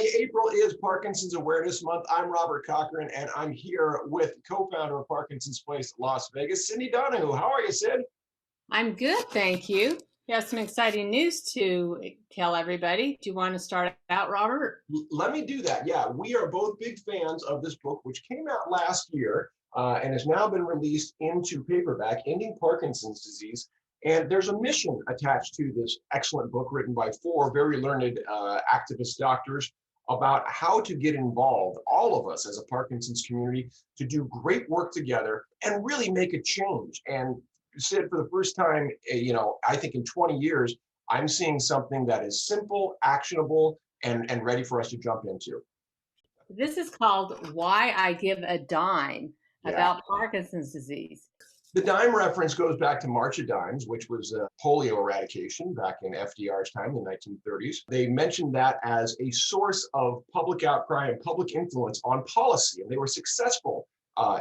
everybody. April is Parkinson's Awareness Month. I'm Robert Cochran, and I'm here with co-founder of Parkinson's Place, Las Vegas, Sydney Donahue. How are you, Sid? I'm good, thank you. We have some exciting news to tell everybody. Do you want to start out, Robert? Let me do that. Yeah, we are both big fans of this book, which came out last year and has now been released into paperback, Ending Parkinson's Disease. And there's a mission attached to this excellent book written by four very learned activist doctors about how to get involved, all of us as a Parkinson's community, to do great work together and really make a change. And Sid, for the first time, I think in 20 years, I'm seeing something that is simple, actionable, and ready for us to jump into. This is called Why I Give a Dime Yeah. about Parkinson's disease. The dime reference goes back to March of Dimes, which was polio eradication back in FDR's time in the 1930s. They mentioned that as a source of public outcry and public influence on policy, and they were successful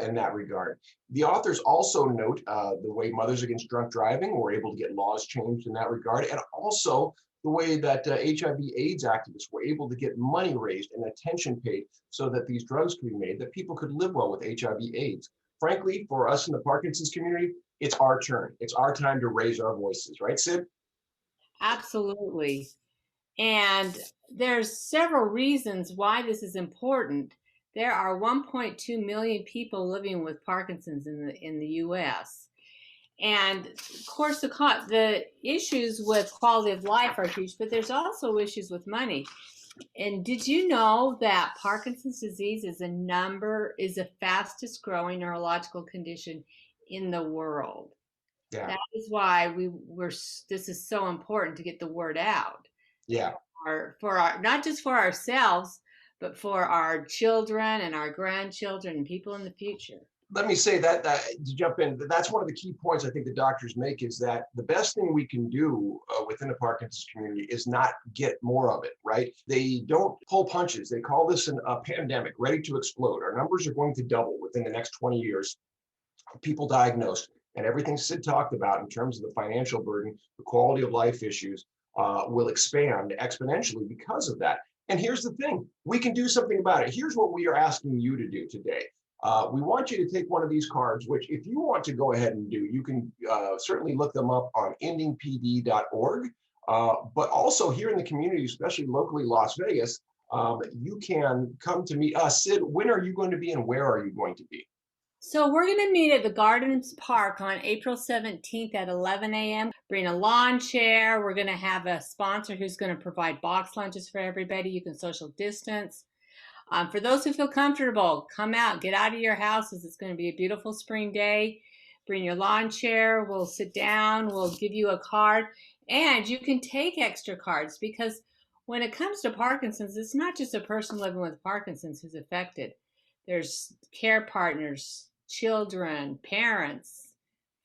in that regard. The authors also note the way Mothers Against Drunk Driving were able to get laws changed in that regard, and also the way that HIV/AIDS activists were able to get money raised and attention paid so that these drugs could be made, that people could live well with HIV/AIDS. Frankly, for us in the Parkinson's community, it's our turn. It's our time to raise our voices, right, Sid? Absolutely. And there's several reasons why this is important. There are 1.2 million people living with Parkinson's in the US. And of course, the issues with quality of life are huge, but there's also issues with money. And did you know that Parkinson's disease is the fastest growing neurological condition in the world? Yeah. That is why this is so important to get the word out. Yeah. For our not just for ourselves, but for our children and our grandchildren and people in the future. Let me say that to jump in, that's one of the key points I think the doctors make, is that the best thing we can do within the Parkinson's community is not get more of it, right? They don't pull punches. They call this a pandemic ready to explode. Our numbers are going to double within the next 20 years, people diagnosed, and everything Sid talked about in terms of the financial burden, the quality of life issues will expand exponentially because of that. And here's the thing, we can do something about it. Here's what we are asking you to do today. We want you to take one of these cards, which if you want to go ahead and do, you can certainly look them up on endingpd.org. But also here in the community, especially locally Las Vegas, you can come to meet us. Sid, when are you going to be and where are you going to be? So we're going to meet at the Gardens Park on April 17th at 11 a.m. Bring a lawn chair. We're going to have a sponsor who's going to provide box lunches for everybody. You can social distance. For those who feel comfortable, come out, get out of your houses. It's going to be a beautiful spring day. Bring your lawn chair. We'll sit down. We'll give you a card. And you can take extra cards, because when it comes to Parkinson's, it's not just a person living with Parkinson's who's affected. There's care partners, children, parents,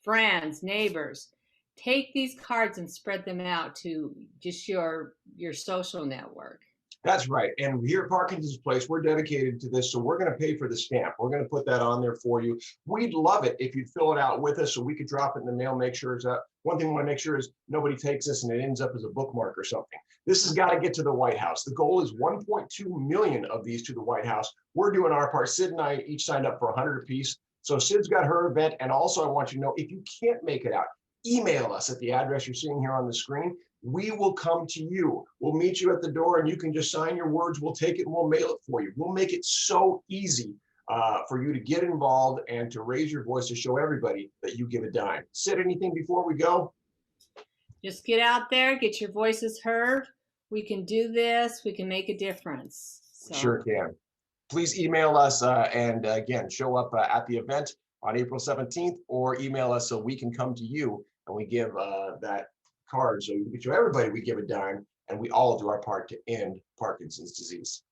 friends, neighbors. Take these cards and spread them out to just your social network. That's right. And here at Parkinson's Place, we're dedicated to this. So we're going to pay for the stamp. We're going to put that on there for you. We'd love it if you'd fill it out with us so we could drop it in the mail, make sure it's up. One thing we want to make sure is nobody takes this and it ends up as a bookmark or something. This has got to get to the White House. The goal is 1.2 million of these to the White House. We're doing our part. Sid and I each signed up for 100 apiece. So Sid's got her event. And also I want you to know, if you can't make it out, email us at the address you're seeing here on the screen. We will come to you. We'll meet you at the door and you can just sign your words. We'll take it and we'll mail it for you. We'll make it so easy for you to get involved and to raise your voice to show everybody that you give a dime. Sid, anything before we go? Just get out there, get your voices heard. We can do this. We can make a difference. So. Sure can. Please email us and again, show up at the event on April 17th, or email us so we can come to you and we give that card so you can show everybody we give a dime, and we all do our part to end Parkinson's disease.